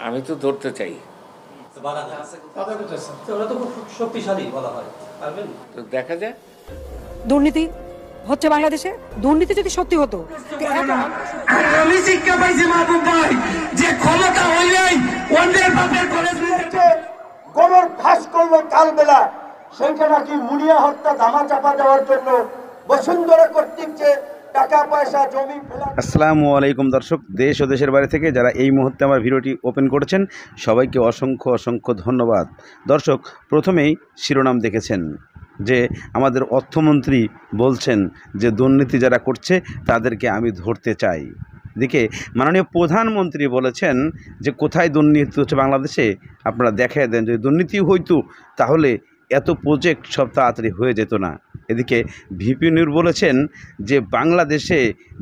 আমি তো ধরতে চাই। তো দেখা যায় দুর্নীতি হচ্ছে বাংলাদেশে। দুর্নীতি যদি সত্যি হতো, আমি শিক্ষা পাইছি মাহবুব ভাই যে ক্ষমতা হইলেই অন্যের বাপের কলেজ গোবর ফাঁস করলো কালবেলা, সেইটা নাকি মুনিয়া হত্যা ধামা চাপা দেওয়ার জন্য বসুন্ধরা কর্তৃক যে টাকা পয়সা জমি ফেলা। আসসালামু আলাইকুম দর্শক, দেশ ও দেশের বাইরে থেকে যারা এই মুহূর্তে আমার ভিডিওটি ওপেন করেছেন সবাইকে অসংখ্য অসংখ্য ধন্যবাদ। দর্শক, প্রথমেই শিরোনাম দেখেছেন যে আমাদের অর্থমন্ত্রী বলছেন যে দুর্নীতি যারা করছে তাদেরকে আমি ধরতে চাই। এদিকে মাননীয় প্রধানমন্ত্রী বলেছেন যে কোথায় দুর্নীতি হচ্ছে বাংলাদেশে, আপনারা দেখাই দেন। যদি দুর্নীতি হইতো তাহলে এত প্রজেক্ট সব তাড়াতাড়ি হয়ে যেত না। এদিকে ভিপি নূর বলেছেন যে বাংলাদেশে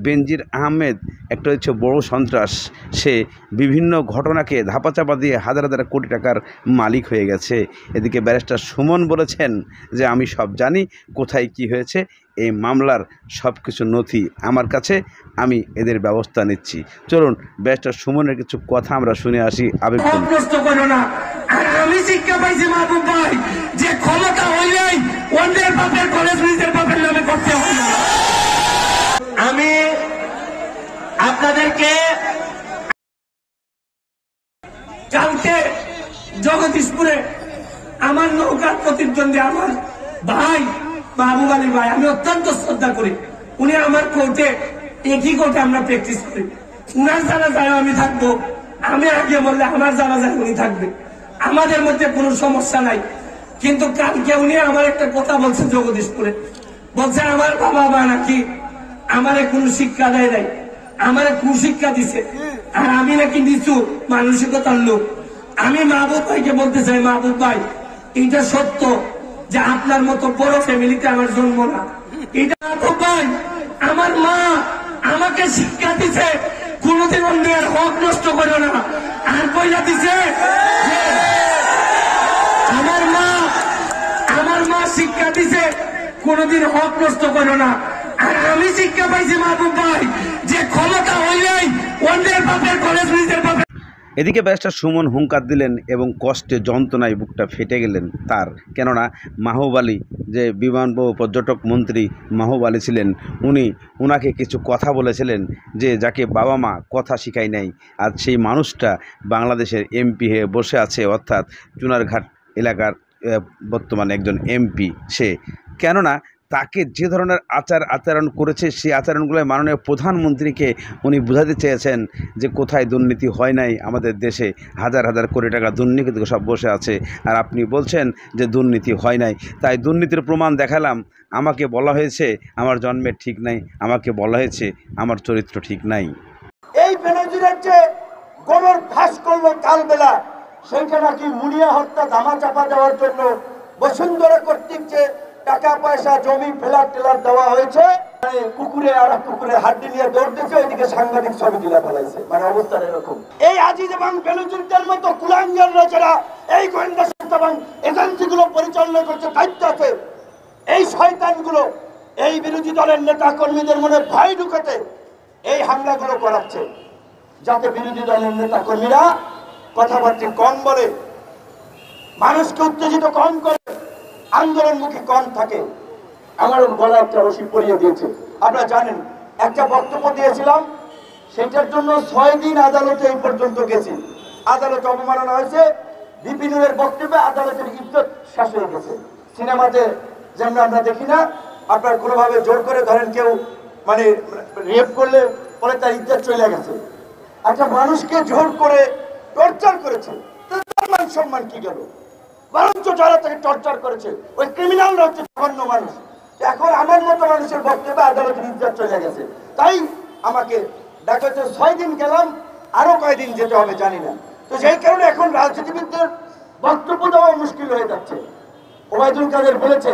বেনজির আহমেদ একটা হচ্ছে বড় সন্ত্রাস, সে বিভিন্ন ঘটনাকে ধাপাচাপা দিয়ে হাজার হাজার কোটি টাকার মালিক হয়ে গেছে। এদিকে ব্যারিস্টার সুমন বলেছেন যে আমি সব জানি, কোথায় কি হয়েছে, এই মামলার সব কিছু নথি আমার কাছে, আমি এদের ব্যবস্থা নিচ্ছি। চলুন ব্যারিস্টার সুমনের কিছু কথা আমরা শুনে আসি। আবেগ আমি শিক্ষা পাইছি মাহবুব ভাই যে ক্ষমতা হইলেই অন্যের বাপের কলেজ নিজের বাপের নামে করতে হয় না। আমি আপনাদেরকে কালকে জগদীশপুরে আমার নৌকার প্রতিদ্বন্দ্বী আমার ভাই মাহবুব আলী ভাই, আমি অত্যন্ত শ্রদ্ধা করি। উনি আমার কোর্টে, একই কোর্টে আমরা প্র্যাকটিস করি। উনার জানাজায় আমি থাকবো, আমি আগে বললে আমার জানাজায় উনি থাকবে, আমাদের মধ্যে কোনো সমস্যা নাই। কিন্তু কালকে উনি আমার একটা কথা বলছে জগদীশপুরে, বলছে আমার বাবা মা নাকি আমারে কোনো শিক্ষা দেয় নাই, আমারে কুশিক্ষা দিছে, আর আমি নাকি নিচু মানসিকতার লোক। আমি মাহবুব ভাইকে বলতে চাই, মাহবুব ভাই এটা সত্য যে আপনার মতো বড় ফ্যামিলিতে আমার জন্ম না। এটা মাহবুব ভাই, আমার মা আমাকে শিক্ষা দিছে কোনদিন অন্যের হক নষ্ট করো না, আর কইলা দিছে আমার মা শিক্ষা দিছে কোনদিন হক নষ্ট করো না। আর আমি শিক্ষা পাইছি মাহবুব ভাই যে ক্ষমতা হইলেই অন্যের বাপের কলেজ নিজের বাপের। এদিকে ব্যারিস্টার সুমন হুঙ্কার দিলেন এবং কষ্টে যন্ত্রণায় বুকটা ফেটে গেলেন তার। কেননা মাহবুব আলী, যে বিমানবন্দর পর্যটক মন্ত্রী মাহবুব আলী ছিলেন, উনাকে কিছু কথা বলেছিলেন যে যাকে বাবা মা কথা শিখায় নাই, আর সেই মানুষটা বাংলাদেশের এমপি হয়ে বসে আছে, অর্থাৎ চুনারঘাট এলাকার বর্তমানে একজন এমপি সে। কেননা তাকে যে ধরনের আচরণ করেছে, সেই আচরণগুলো মাননীয় প্রধানমন্ত্রীকে উনি বোঝাতে চেয়েছেন যে কোথায় দুর্নীতি হয় নাই আমাদের দেশে, হাজার হাজার কোটি টাকা দুর্নীতি সব বসে আছে, আর আপনি বলছেন যে দুর্নীতি হয় নাই। তাই দুর্নীতির প্রমাণ দেখালাম। আমাকে বলা হয়েছে আমার জন্মের ঠিক নাই, আমাকে বলা হয়েছে আমার চরিত্র ঠিক নাই। এই বেনজিরের যে গোবর ফাঁস করলো কালবেলা, সেইটা নাকি মুনিয়া হত্যা ধামা চাপা দেওয়ার জন্য বসুন্ধরা কর্তৃক যে টাকা পয়সা জমি ফেলার টেলার দেওয়া হয়েছে, কুকুরে আর কুকুরে হাড্ডি নিয়ে দৌড় দিচ্ছে, ওইদিকে সাংবাদিক ছবি তুলে ফেলাইছে। মানে অবস্থাটা এরকম। এই আজিজ এবং বেনজিরদের মতো কুলাঙ্গাররা যারা এই গোয়েন্দা সংস্থা এবং এজেন্সিগুলো পরিচালনা করছে, দায়িত্ব আছে, এই শয়তানগুলো এই বিরোধী দলের নেতা কর্মীদের মনে ভয় ঢুকাতে এই হামলাগুলো করাচ্ছে, যাতে বিরোধী দলের নেতা কর্মীরা কথাবার্তা কম বলে, মানুষকে উত্তেজিত কম করে, আন্দোলনমুখী কম থাকে। আমার গলা একটা রশি পরিয়ে দিয়েছে। আপনারা জানেন, একটা বক্তব্য দিয়েছিলাম, সেটার জন্য 6 দিন আদালতে এই পর্যন্ত গেছি। আদালতে অবমাননা হয়েছে, বিপিনের বক্তব্যে আদালতের ইজ্জত শেষ হয়ে গেছে। সিনেমাতে যেমন আমরা দেখি না, আপনার কোনোভাবে জোর করে ধরেন কেউ মানে রেপ করলে পরে তার ইজ্জত চলে গেছে। একটা মানুষকে জোর করে টর্চার করেছে, তার মান সম্মান কি গেল? বরঞ্চ যারা তাকে টর্চার করেছে ওই ক্রিমিনালরা হচ্ছে জঘন্য মানুষ। এখন আমার মতো মানুষের বক্তব্যে আদালতের ইজ্জত চলে গেছে, তাই আমাকে দেখা যাচ্ছে 6 দিন গেলাম, আরো কয়দিন যেতে হবে জানি না। তো সেই কারণে এখন রাজনীতিবিদদের বক্তব্য দেওয়া মুশকিল হয়ে যাচ্ছে। ওবায়দুল কাদের বলেছে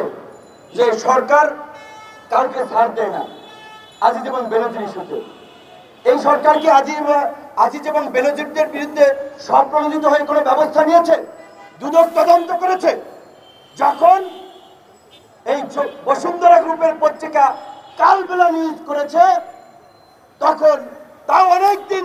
যে সরকার কাউকে ছাড় দেয় না আজিজ এবং বেনজির ইস্যুতে। এই সরকার কি আজিজ এবং বেনজিরদের বিরুদ্ধে স্বপ্রণোদিত হয়ে কোনো ব্যবস্থা নিয়েছে? দুদক তদন্ত করেছে। যখন এই বসুন্ধরা গ্রুপের পত্রিকা কালবেলা নিউজ করেছে, তখন তাও অনেকদিন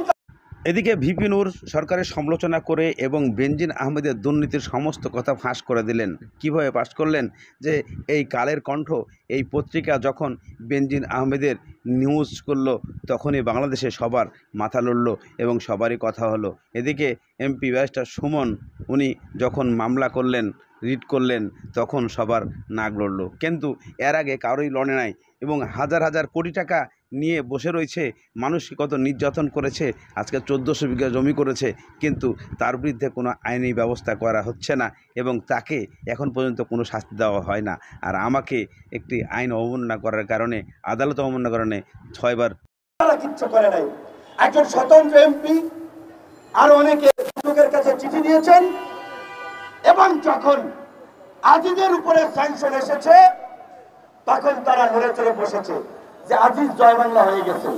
এদিকে ভিপি নূর সরকারের সমালোচনা করে এবং বেনজির আহমেদের দুর্নীতির সমস্ত কথা ফাঁস করে দিলেন। কিভাবে ফাঁস করলেন? যে এই কালের কণ্ঠ এই পত্রিকা যখন বেনজির আহমেদের নিউজ করলো, তখনই বাংলাদেশে সবার মাথা লড়ল এবং সবারই কথা হলো। এদিকে এমপি ব্যারিস্টার সুমন উনি যখন মামলা করলেন, রিট করলেন, তখন সবার নাক লড়ল। কিন্তু এর আগে কারোই লড়ে নাই এবং হাজার হাজার কোটি টাকা নিয়ে বসে রয়েছে। মানুষকে কত নির্যাতন করেছে, আজকে 1400 বিঘা জমি করেছে, কিন্তু তার বিরুদ্ধে কোনো আইনি ব্যবস্থা করা হচ্ছে না এবং তাকে এখন পর্যন্ত কোনো শাস্তি দেওয়া হয় না। আর আমাকে একটি আইন অবমাননা করার কারণে, আদালত অবমাননার কারণে 6 বার কিচ্ছু করে নাই। একজন স্বতন্ত্র এমপি আর অনেকে লোকের কাছে চিঠি দিয়েছেন এবং যখন আজিজের উপরে স্যাংশন এসেছে তখন তারা নড়ে চড়ে বসেছে যে আজিজ জয় বাংলা হয়ে গেছে।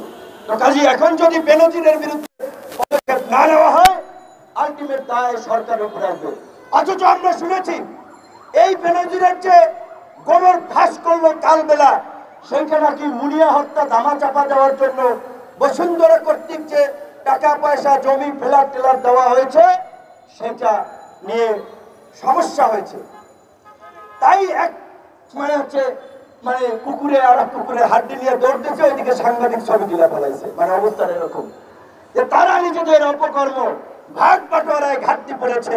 তো কাজী এখন যদি বেনজিরের বিরুদ্ধে পদক্ষেপ না নেওয়া হয়, আলটিমেট দায় সরকারের উপরে আসবে। অথচ আমরা শুনেছি এই বেনজিরের যে গোবর ফাঁস করলো কালবেলা, সেইটা নাকি মুনিয়া হত্যা ধামা চাপা দেওয়ার জন্য বসুন্ধরা কর্তৃক যে টাকা পয়সা জমি ফ্ল্যাট টেলার দেওয়া হয়েছে সেটা নিয়ে সমস্যা হয়েছে। তাই এক মানে কুকুরে আর কুকুরের হাড্ডি নিয়ে দৌড় দিচ্ছে, ওইদিকে সাংবাদিক ছবি তুলে ফেলাইছে। মানে অবস্থা এরকম যে তারা নিজেদের অপকর্ম ভাগ বাটোয়ারায় ঘাটতি পড়েছে,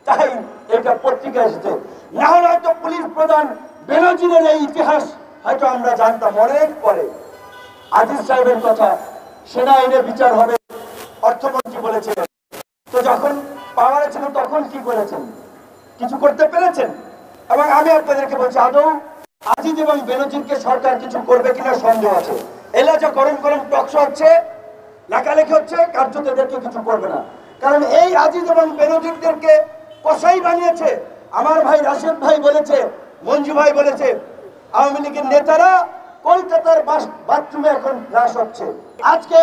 তাই এটা পত্রিকা এসেছে। না হলে হয়তো পুলিশ প্রধান বেনজিরের এই ইতিহাস হয়তো আমরা জানতাম অনেক পরে। আজিজ সাহেবের কথা, সেনা আইনে বিচার হবে অর্থমন্ত্রী বলেছিলেন। তো যখন পাওয়ারে ছিল তখন কি করেছেন? কিছু করতে পেরেছেন? এবং আমি আপনাদেরকে বলছি, আদৌ আজিজ এবং বেনজিরকে সরকার কিছু করবে কিনা সন্দেহ আছে। এলা যে গরম গরম টকশো হচ্ছে, লেখালেখি হচ্ছে, কার্যত এদেরকে কিছু করবে না। কারণ এই আজিজ এবং বেনজিরদেরকে কসাই বানিয়েছে। আমার ভাই রাশেদ ভাই বলেছে, মঞ্জু ভাই বলেছে, আওয়ামী লীগের নেতারা কলকাতার বাথরুমে এখন লাশ হচ্ছে। আজকে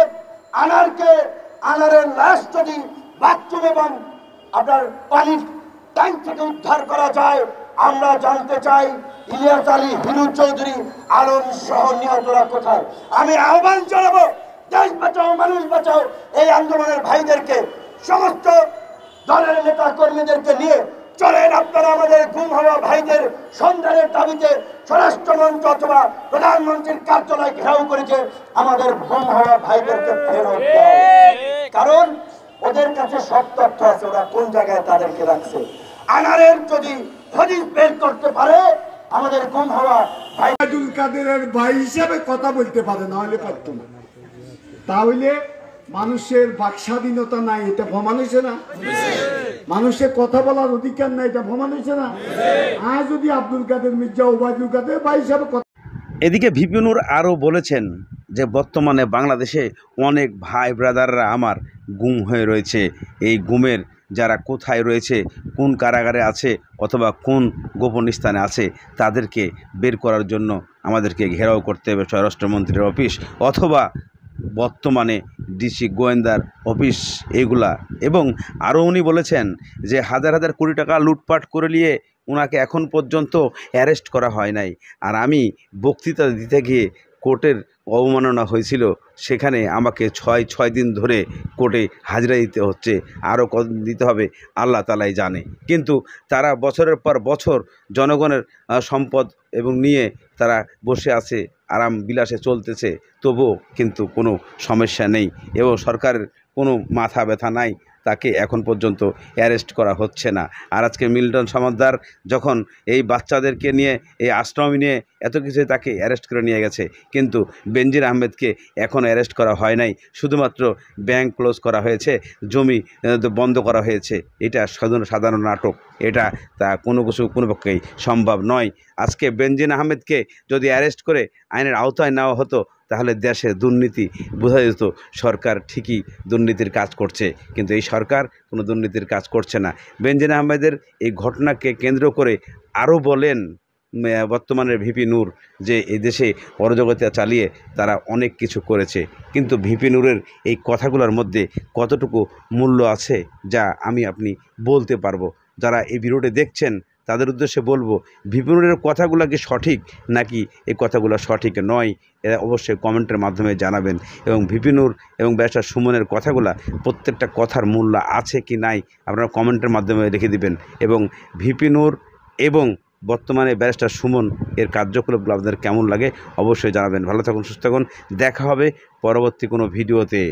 আনারের লাশ যদি বাথরুম এবং আপনার পানির ট্যাঙ্ক থেকে উদ্ধার করা যায়, আমরা জানতে চাই ইলিয়াস আলী, হিরু চৌধুরী, আলম সহ নিহতরা কোথায়। আমি আহ্বান জানাবো, দেশ বাঁচাও মানুষ বাঁচাও এই আন্দোলনের ভাইদেরকে, সমস্ত দলের নেতা কর্মীদেরকে নিয়ে চলেন আপনারা আমাদের গুম হওয়া ভাইদের সন্ধানের দাবিতে স্বরাষ্ট্রমন্ত্রী অথবা প্রধানমন্ত্রীর কার্যালয় ঘেরাও করেছে আমাদের গুম হওয়া ভাইদেরকে ফেরত দাও। কারণ ওদের কাছে সব তথ্য আছে, ওরা কোন জায়গায় তাদেরকে রাখছে। আনারের যদি হদিস বের করতে পারে আমাদের গুম হওয়া ভাই আব্দুল কাদেরের ভাই হিসাবে কথা বলতে পারে, না হলে পারতো না। তাহলে মানুষের বাক স্বাধীনতা নাই, এটা প্রমাণ হয়েছে না? মানুষের কথা বলার অধিকার নাই, এটা প্রমাণ হয়েছে না? আর যদি আব্দুল কাদের মির্জা ওবায়দুল কাদের ভাই হিসাবে এদিকে ভিপি নূর আরও বলেছেন যে বর্তমানে বাংলাদেশে অনেক ভাই ব্রাদাররা আমার গুম হয়ে রয়েছে। এই গুমের যারা কোথায় রয়েছে, কোন কারাগারে আছে অথবা কোন গোপন স্থানে আছে, তাদেরকে বের করার জন্য আমাদেরকে ঘেরাও করতে হবে স্বরাষ্ট্রমন্ত্রীর অফিস অথবা বর্তমানে ডিসি গোয়েন্দার অফিস এগুলা। এবং আরও উনি বলেছেন যে হাজার হাজার কোটি টাকা লুটপাট করে নিয়ে ওনাকে এখন পর্যন্ত অ্যারেস্ট করা হয় নাই। আর আমি বক্তৃতা দিতে গিয়ে কোর্টের অবমাননা হয়েছিল, সেখানে আমাকে ছয় দিন ধরে কোর্টে হাজিরা দিতে হচ্ছে, আরও কতদিন দিতে হবে আল্লাহ তালাই জানে। কিন্তু তারা বছরের পর বছর জনগণের সম্পদ এবং নিয়ে তারা বসে আছে, আরাম বিলাসে চলতেছে, তবুও কিন্তু কোনো সমস্যা নেই এবং সরকারের কোনো মাথা ব্যথা নাই, তাকে এখন পর্যন্ত অ্যারেস্ট করা হচ্ছে না। আর আজকে মিল্টন সমাদ্দার যখন এই বাচ্চাদেরকে নিয়ে, এই আশ্রম নিয়ে এত কিছু তাকে অ্যারেস্ট করে নিয়ে গেছে, কিন্তু বেনজির আহমেদকে এখন অ্যারেস্ট করা হয় নাই। শুধুমাত্র ব্যাংক ক্লোজ করা হয়েছে, জমি বন্ধ করা হয়েছে। এটা সাধারণ নাটক, এটা তা কোনো পক্ষেই সম্ভব নয়। আজকে বেনজির আহমেদকে যদি অ্যারেস্ট করে আইনের আওতায় নেওয়া হতো, তাহলে দেশে দুর্নীতি বোঝা যেত সরকার ঠিকই দুর্নীতির কাজ করছে, কিন্তু এই সরকার কোনো দুর্নীতির কাজ করছে না। বেনজির আহমেদের এই ঘটনাকে কেন্দ্র করে আরও বলেন বর্তমানের ভিপি নূর যে এই দেশে অরাজকতা চালিয়ে তারা অনেক কিছু করেছে, কিন্তু ভিপি নূরের এই কথাগুলোর মধ্যে কতটুকু মূল্য আছে যা আমি আপনি বলতে পারবো। যারা এই ভিডিওটি দেখছেন তাদের উদ্দেশ্যে বলবো ভিপিনুরের কথাগুলো কি সঠিক নাকি এই কথাগুলো সঠিক নয়, এরা অবশ্যই কমেন্টের মাধ্যমে জানাবেন। এবং ভিপিনুর এবং ব্যারিস্টার সুমনের কথাগুলো প্রত্যেকটা কথার মূল্য আছে কি নাই আপনারা কমেন্টের মাধ্যমে রেখে দিবেন। এবং ভিপিনুর এবং বর্তমানে ব্যারিস্টার সুমন এর কার্যকলাপগুলো আপনাদের কেমন লাগে অবশ্যই জানাবেন। ভালো থাকুন, সুস্থ থাকুন, দেখা হবে পরবর্তী কোনো ভিডিওতে।